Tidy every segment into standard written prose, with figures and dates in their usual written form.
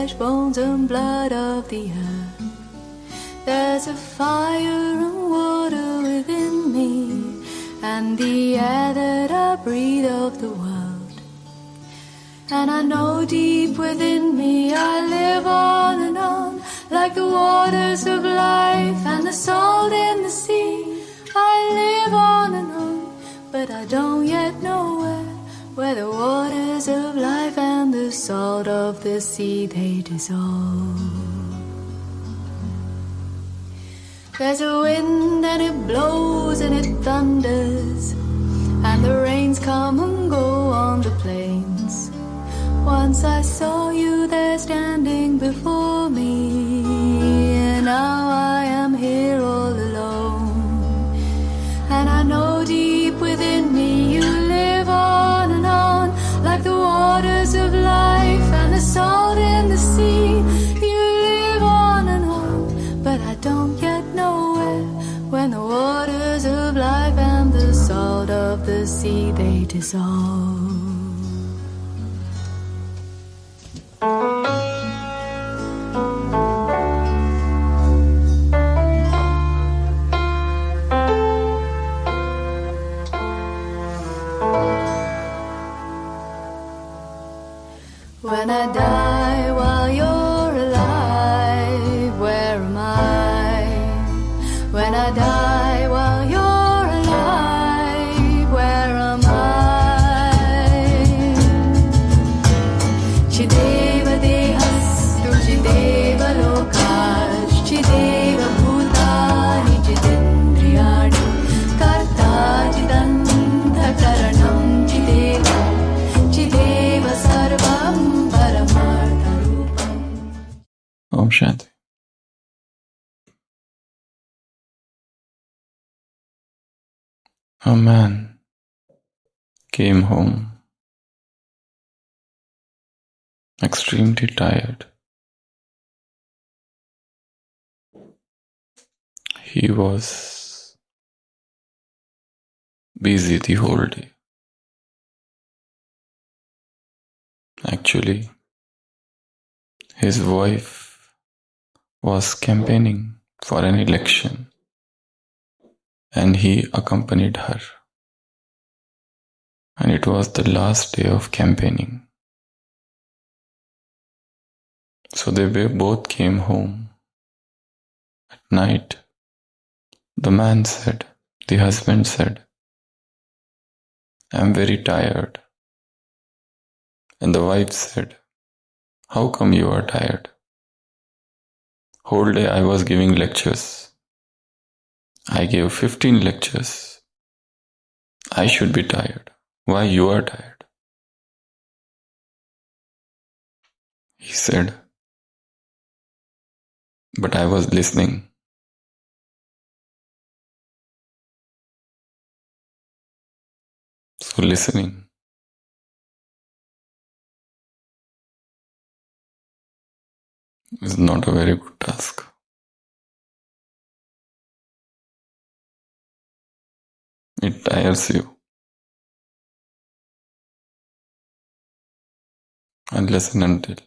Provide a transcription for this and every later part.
flesh, bones and blood of the earth. There's a fire and water within me, and the air that I breathe of the world. And I know deep within me I live on and on, like the waters of life and the salt in the sea. I live on and on, but I don't yet know where the waters of life and the salt of the sea they dissolve. There's a wind and it blows and it thunders, and the rains come and go on the plains. Once I saw you there standing before me, and now I am here all alone. And I know deep within me you live on and on, like the waters of life and the salt in the sea. You live on and on, but I don't yet know when the waters of life and the salt of the sea they dissolve. When I die while you're alive, where am I? When I die while you're alive, where am I? Chideva dehastu chideva lokash, chideva bhutani chidendriyani, karta chidanta karanam chideva, chideva sarvam. Om Shanti. A man came home extremely tired. He was busy the whole day. Actually, his wife was campaigning for an election, and he accompanied her. And it was the last day of campaigning. So they both came home. At night, the husband said, "I'm very tired." And the wife said, "How come you are tired? Whole day I was giving lectures. I gave 15 lectures. I should be tired. Why you are tired?" He said, "But I was listening." So listening is not a very good task. It tires you. Unless and until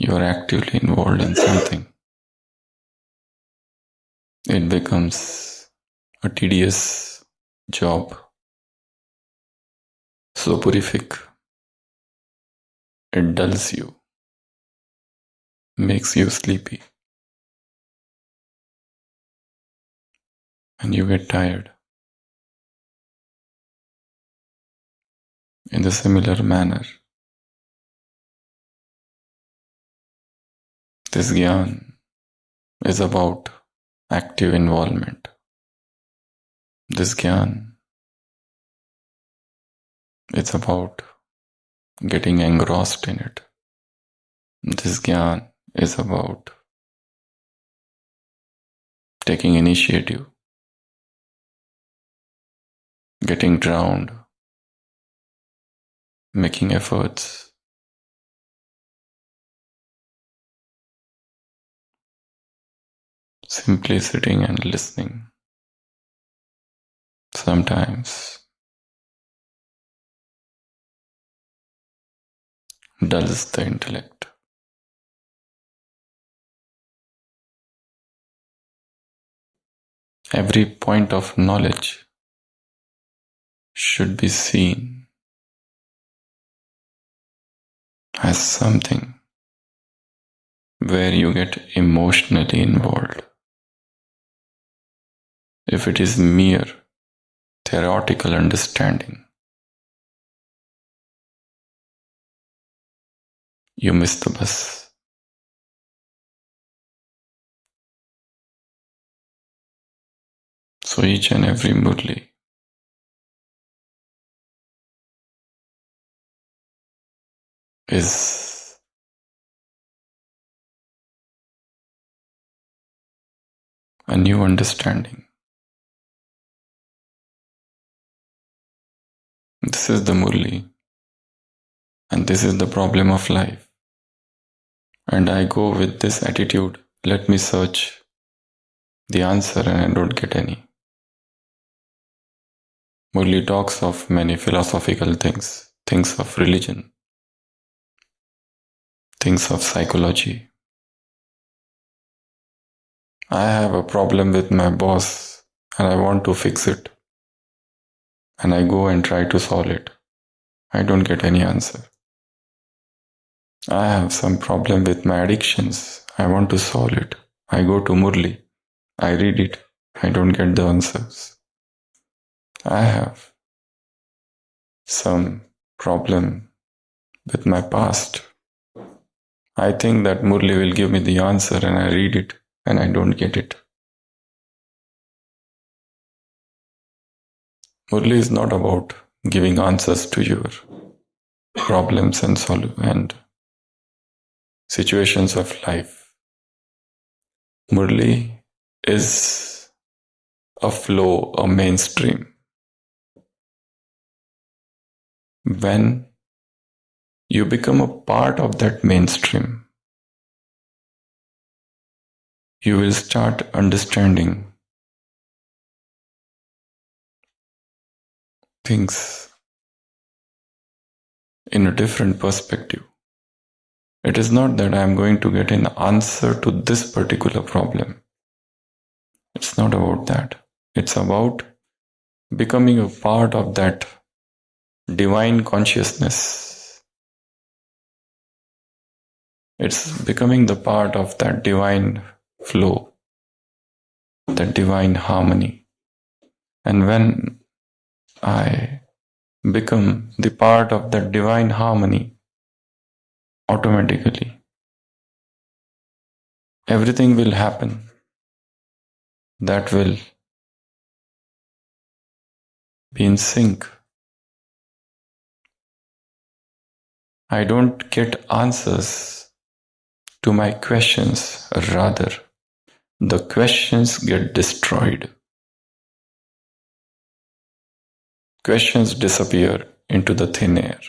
you are actively involved in something, it becomes a tedious job, soporific. It dulls you, makes you sleepy, and you get tired. In the similar manner, this Gyan is about active involvement. This Gyan is about getting engrossed in it. This Gyan is about taking initiative, getting drowned, making efforts. Simply sitting and listening sometimes dulls the intellect. Every point of knowledge should be seen as something where you get emotionally involved. If it is mere theoretical understanding, you miss the bus. So each and every Murli is a new understanding. This is the Murli, and this is the problem of life. And I go with this attitude, let me search the answer, and I don't get any. Murli talks of many philosophical things, things of religion, things of psychology. I have a problem with my boss and I want to fix it. And I go and try to solve it. I don't get any answer. I have some problem with my addictions. I want to solve it. I go to Murli. I read it. I don't get the answers. I have some problem with my past. I think that Murli will give me the answer and I read it and I don't get it. Murli is not about giving answers to your problems and situations of life. Murli is a flow, a mainstream. When you become a part of that mainstream, you will start understanding things in a different perspective. It is not that I am going to get an answer to this particular problem. It's not about that. It's about becoming a part of that divine consciousness. It's becoming the part of that divine flow, that divine harmony. And when I become the part of that divine harmony, automatically everything will happen that will be in sync. I don't get answers to my questions, rather, the questions get destroyed. Questions disappear into the thin air.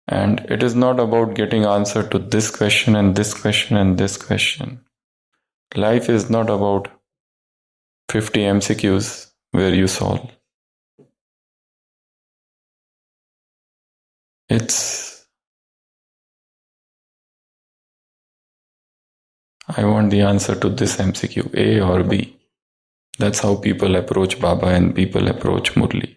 And it is not about getting answer to this question and this question and this question. Life is not about 50 MCQs where you solve. It's, I want the answer to this MCQ, A or B. That's how people approach Baba and people approach Murli.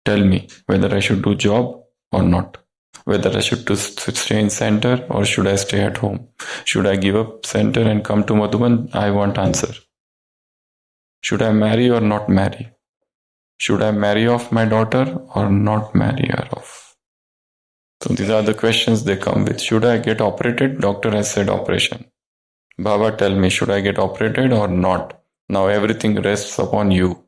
Tell me whether I should do job or not. Whether I should stay in center or should I stay at home. Should I give up center and come to Madhuban? I want answer. Should I marry or not marry? Should I marry off my daughter or not marry her off? So these are the questions they come with. Should I get operated? Doctor has said operation. Baba, tell me, should I get operated or not? Now everything rests upon you.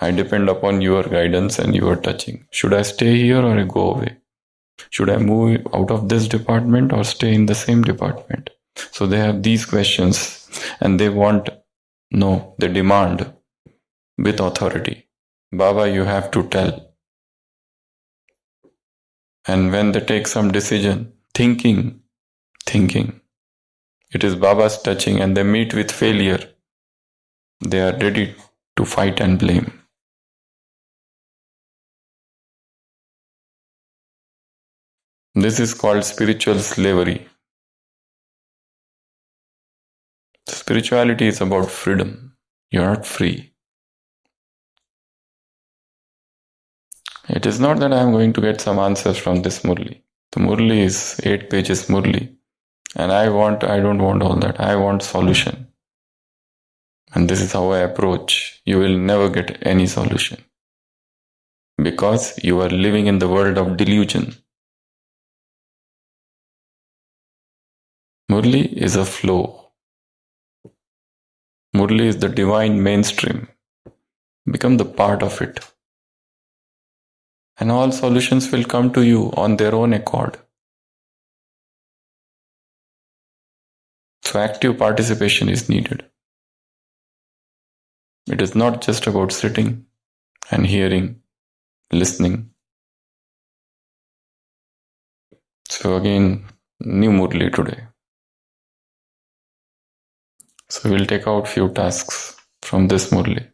I depend upon your guidance and your touching. Should I stay here or go away? Should I move out of this department or stay in the same department? So they have these questions and they they demand with authority. Baba, you have to tell. And when they take some decision, thinking, it is Baba's touching and they meet with failure, they are ready to fight and blame. This is called spiritual slavery. Spirituality is about freedom. You're not free. It is not that I am going to get some answers from this Murli. The Murli is 8 pages Murli. And I don't want all that. I want solution. And this is how I approach. You will never get any solution. Because you are living in the world of delusion. Murli is a flow. Murli is the divine mainstream. Become the part of it. And all solutions will come to you on their own accord. So active participation is needed. It is not just about sitting and hearing, listening. So again, new Murli today. So we'll take out few tasks from this Murli.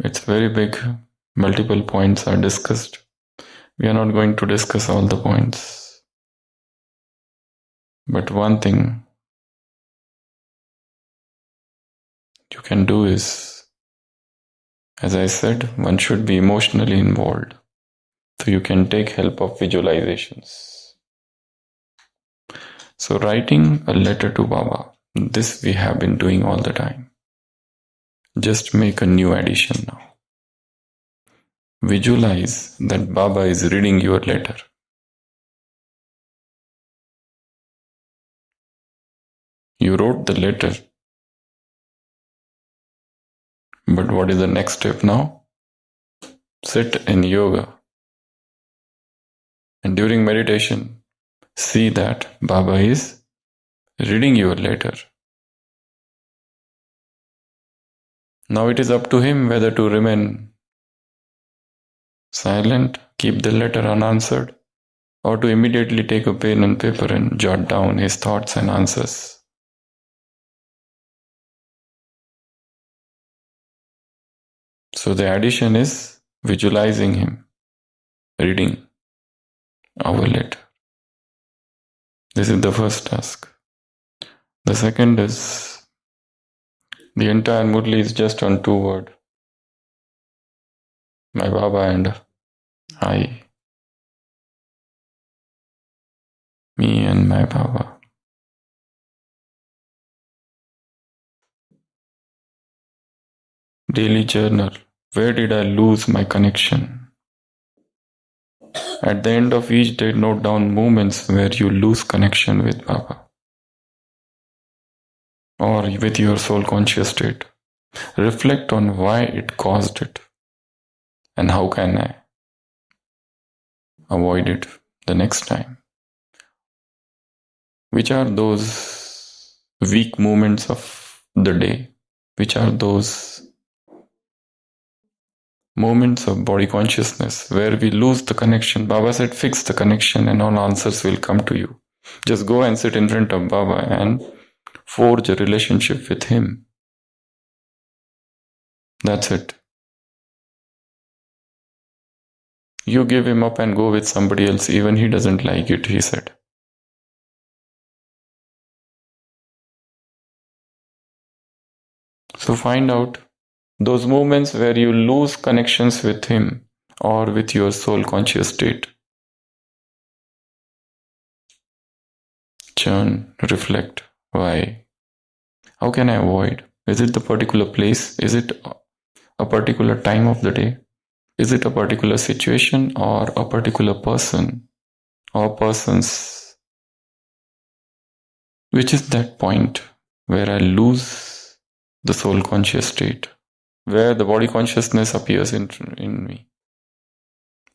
It's very big. Multiple points are discussed. We are not going to discuss all the points. But one thing you can do is, as I said, one should be emotionally involved. So you can take help of visualizations. So writing a letter to Baba, this we have been doing all the time. Just make a new addition now. Visualize that Baba is reading your letter. You wrote the letter. But what is the next step now? Sit in yoga. And during meditation, see that Baba is reading your letter. Now it is up to him whether to remain silent, keep the letter unanswered, or to immediately take a pen and paper and jot down his thoughts and answers. So the addition is visualizing him, reading our letter. This is the first task. The second is, the entire Murli is just on 2 words. My Baba and I. Me and my Baba. Daily journal. Where did I lose my connection? At the end of each day, note down moments where you lose connection with Baba or with your soul conscious state. Reflect on why it caused it and how can I avoid it the next time. Which are those weak moments of the day? Which are those moments of body consciousness where we lose the connection? Baba said, fix the connection and all answers will come to you. Just go and sit in front of Baba and forge a relationship with him. That's it. You give him up and go with somebody else, even he doesn't like it, he said. So find out those moments where you lose connections with him or with your soul conscious state. Churn, reflect. Why? How can I avoid? Is it the particular place? Is it a particular time of the day? Is it a particular situation or a particular person or persons? Which is that point where I lose the soul conscious state, where the body consciousness appears in me?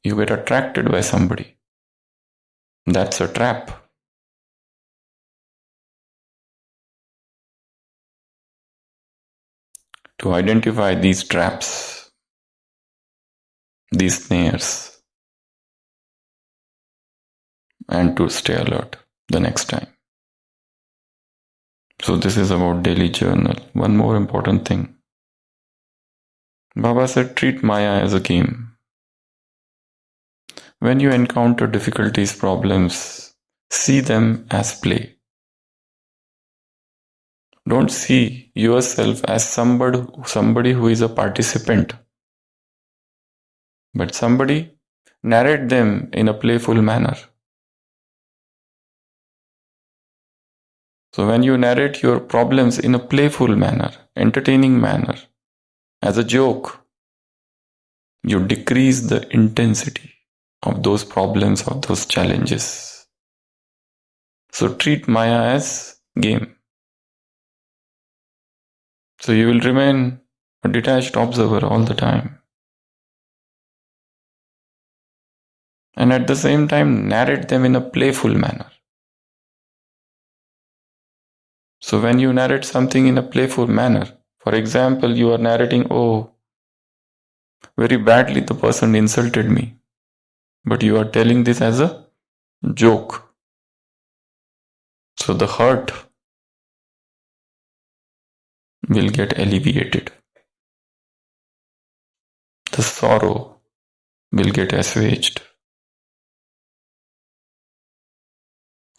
You get attracted by somebody. That's a trap. To identify these traps, these snares, and to stay alert the next time. So this is about daily journal. One more important thing. Baba said, treat Maya as a game. When you encounter difficulties, problems, see them as play. Don't see yourself as somebody who is a participant, but somebody. Narrate them in a playful manner. So when you narrate your problems in a playful manner, entertaining manner, as a joke, you decrease the intensity of those problems, of those challenges. So treat Maya as game. So you will remain a detached observer all the time. And at the same time, narrate them in a playful manner. So when you narrate something in a playful manner, for example, you are narrating, oh, very badly the person insulted me. But you are telling this as a joke. So the hurt will get alleviated. The sorrow will get assuaged.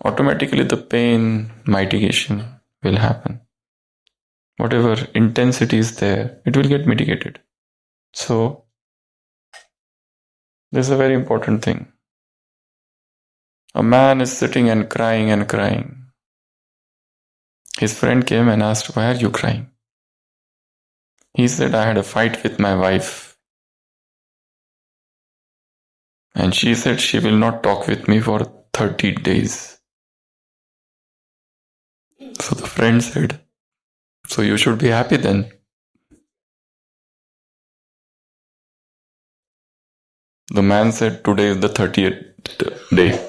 Automatically the pain mitigation will happen. Whatever intensity is there, it will get mitigated. So, this is a very important thing. A man is sitting and crying and crying. His friend came and asked, why are you crying? He said, I had a fight with my wife. And she said she will not talk with me for 30 days. So the friend said, so you should be happy then. The man said, today is the 30th day.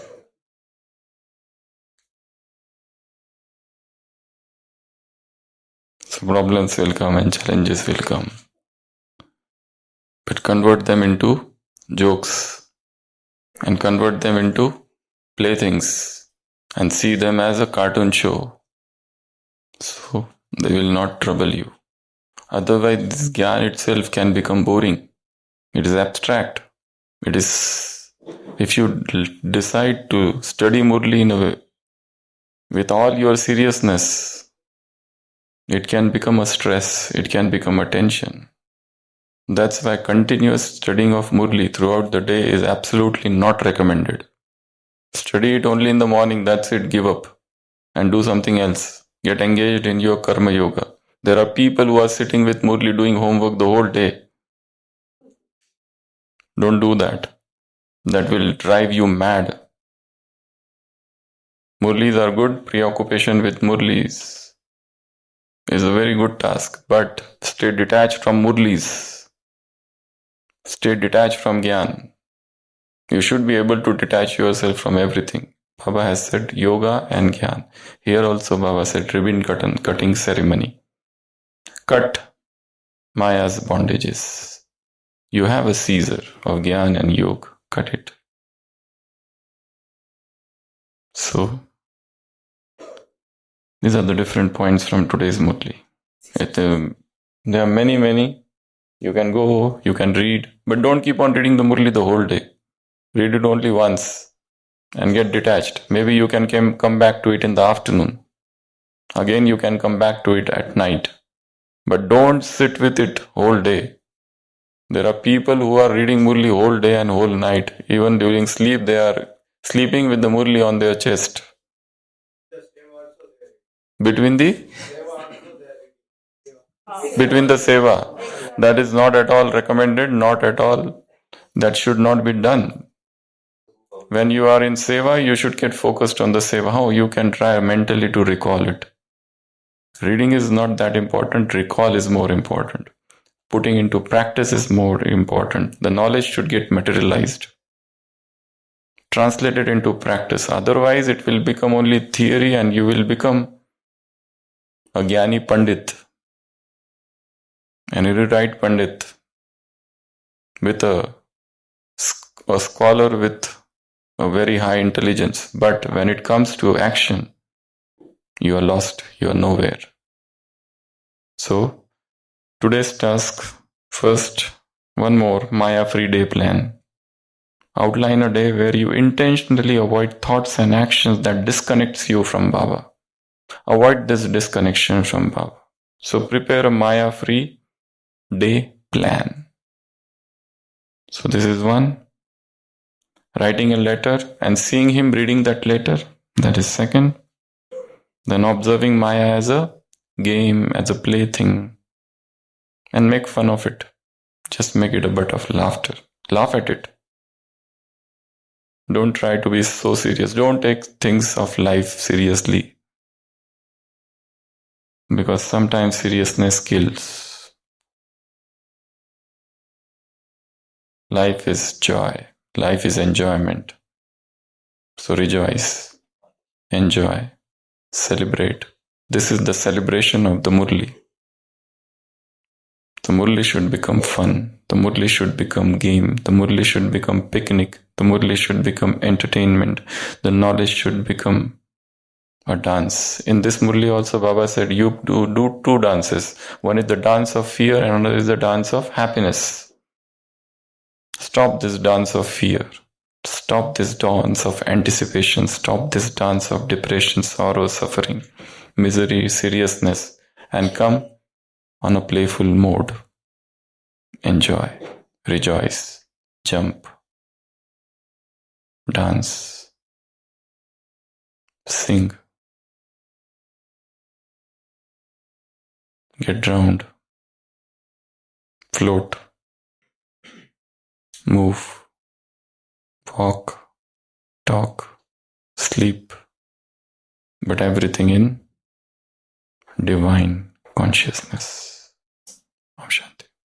So problems will come and challenges will come. But convert them into jokes and convert them into playthings and see them as a cartoon show. So they will not trouble you. Otherwise, this Gyan itself can become boring. It is abstract. It is, if you decide to study Murli in a way, with all your seriousness, it can become a stress, it can become a tension. That's why continuous studying of Murli throughout the day is absolutely not recommended. Study it only in the morning, that's it, give up and do something else. Get engaged in your karma yoga. There are people who are sitting with Murli doing homework the whole day. Don't do that. That will drive you mad. Murlis are good. Preoccupation with Murlis is a very good task. But stay detached from Murlis. Stay detached from Gyan. You should be able to detach yourself from everything. Baba has said yoga and Gyan. Here also Baba said ribbon cutting ceremony. Cut Maya's bondages. You have a Caesar of Gyan and Yoga. Cut it. So, these are the different points from today's Murli. There are many. You can go, you can read, but don't keep on reading the Murli the whole day. Read it only once and get detached. Maybe you can come back to it in the afternoon. Again, you can come back to it at night. But don't sit with it whole day. There are people who are reading Murli whole day and whole night. Even during sleep, they are sleeping with the Murli on their chest. Between the seva. That is not at all recommended, not at all. That should not be done. When you are in seva, you should get focused on the seva. How you can try mentally to recall it. Reading is not that important. Recall is more important. Putting into practice is more important. The knowledge should get materialized. Translated into practice. Otherwise, it will become only theory and you will become a Jnani Pandit, an erudite Pandit, with a scholar with a very high intelligence. But when it comes to action, you are lost, you are nowhere. So, today's task, first, one more Maya-free day plan. Outline a day where you intentionally avoid thoughts and actions that disconnects you from Baba. Avoid this disconnection from Baba. So prepare a Maya-free day plan. So this is one. Writing a letter and seeing him reading that letter, that is second. Then observing Maya as a game, as a plaything, and make fun of it. Just make it a butt of laughter. Laugh at it. Don't try to be so serious. Don't take things of life seriously. Because sometimes seriousness kills. Life is joy. Life is enjoyment. So rejoice. Enjoy. Celebrate. This is the celebration of the Murli. The Murli should become fun. The Murli should become game. The Murli should become picnic. The Murli should become entertainment. The knowledge should become a dance. In this Murli also Baba said, you do two dances. One is the dance of fear and another is the dance of happiness. Stop this dance of fear. Stop this dance of anticipation. Stop this dance of depression, sorrow, suffering, misery, seriousness, and come on a playful mode. Enjoy, rejoice, jump, dance, sing, get drowned, float, move, walk, talk, sleep, but everything in divine consciousness. Om Shanti.